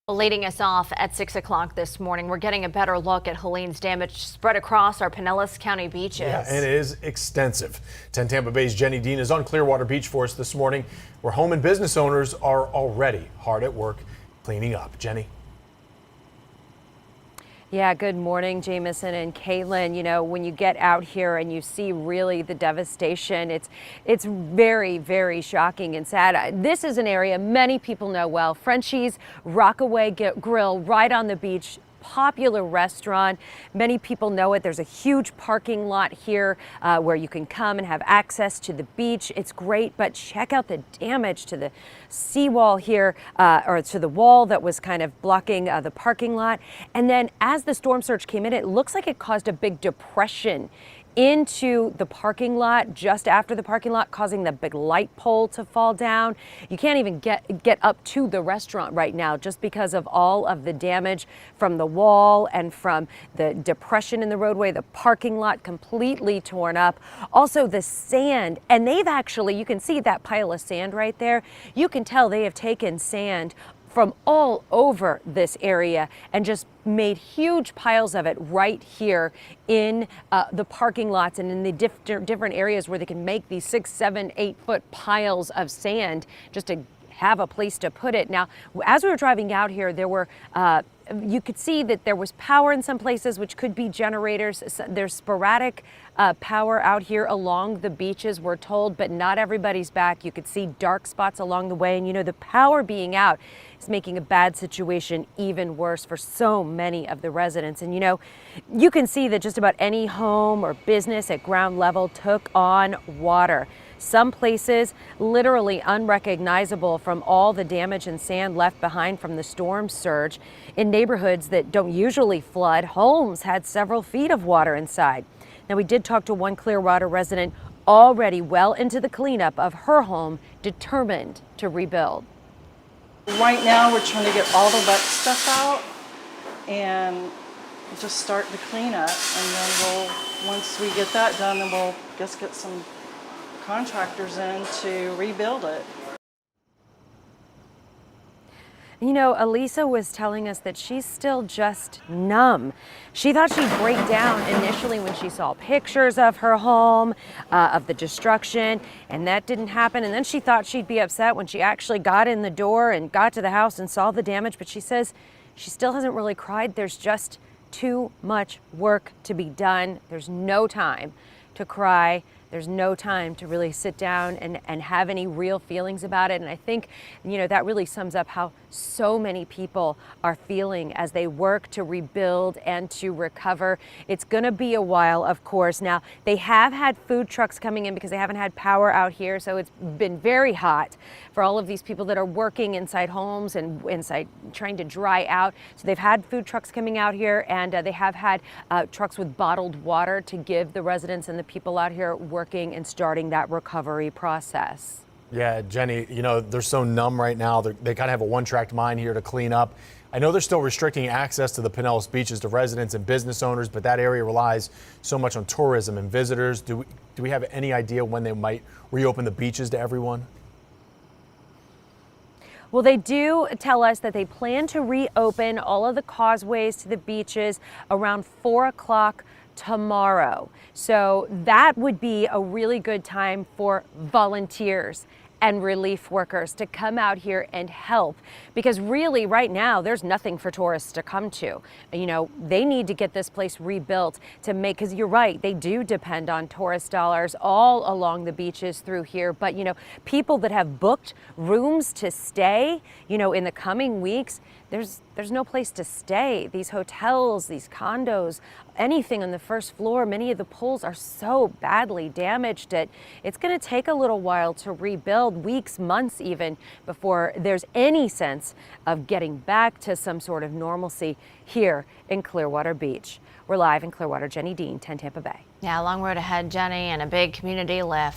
Leading us off at 6 o'clock this morning, we're getting a better look at Helene's damage spread across our Pinellas County beaches. Yeah, and it is extensive. 10 Tampa Bay's Jenny Dean is on Clearwater Beach for us this morning, where home and business owners are already hard at work cleaning up. Jenny. Yeah, good morning, Jameson and Caitlin. You know, when you get out here and you see really the devastation, it's very, very shocking and sad. This is an area many people know well. Frenchie's Rockaway Grill right on the beach. Popular restaurant. Many people know it. There's a huge parking lot here where you can come and have access to the beach. It's great, but check out the damage to the seawall here, or to the wall that was kind of blocking the parking lot. And then as the storm surge came in, it looks like it caused a big depression into the parking lot, just after the parking lot, causing the big light pole to fall down. You can't even get up to the restaurant right now just because of all of the damage from the wall and from the depression in the roadway, the parking lot completely torn up. Also the sand, and they've actually, you can see that pile of sand right there. You can tell they have taken sand from all over this area and just made huge piles of it right here in the parking lots and in the different areas where they can make these 6, 7, 8 foot piles of sand just to have a place to put it. Now, as we were driving out here, there were you could see that there was power in some places, which could be generators. There's sporadic power out here along the beaches, we're told, but not everybody's back. You could see dark spots along the way, and you know, the power being out is making a bad situation even worse for so many of the residents. And you know, you can see that just about any home or business at ground level took on water. Some places literally unrecognizable from all the damage and sand left behind from the storm surge. In neighborhoods that don't usually flood, homes had several feet of water inside. Now, we did talk to one Clearwater resident already well into the cleanup of her home, determined to rebuild. Right now we're trying to get all the wet stuff out and just start the cleanup, and then once we get that done, then we'll just get some contractors in to rebuild it. You know, Elisa was telling us that she's still just numb. She thought she'd break down initially when she saw pictures of her home, of the destruction, and that didn't happen. And then she thought she'd be upset when she actually got in the door and got to the house and saw the damage. But she says she still hasn't really cried. There's just too much work to be done. There's no time to cry. There's no time to really sit down and have any real feelings about it. And I think, you know, that really sums up how so many people are feeling as they work to rebuild and to recover. It's going to be a while, of course. Now, they have had food trucks coming in because they haven't had power out here. So it's been very hot for all of these people that are working inside homes and inside trying to dry out. So they've had food trucks coming out here, and they have had trucks with bottled water to give the residents and the people out here working and starting that recovery process. Yeah, Jenny, you know, they're so numb right now. They kind of have a one-track mind here to clean up. I know they're still restricting access to the Pinellas beaches to residents and business owners, but that area relies so much on tourism and visitors. Do we have any idea when they might reopen the beaches to everyone? Well, they do tell us that they plan to reopen all of the causeways to the beaches around 4 o'clock tomorrow. So that would be a really good time for volunteers and relief workers to come out here and help, because really right now there's nothing for tourists to come to. You know, they need to get this place rebuilt to make, because you're right, they do depend on tourist dollars all along the beaches through here. But you know, people that have booked rooms to stay, you know, in the coming weeks, there's no place to stay. These hotels, these condos, anything on the first floor, many of the pools are so badly damaged that it's going to take a little while to rebuild, weeks, months even, before there's any sense of getting back to some sort of normalcy here in Clearwater Beach. We're live in Clearwater. Jenny Dean, 10 Tampa Bay. Yeah, long road ahead, Jenny, and a big community lift.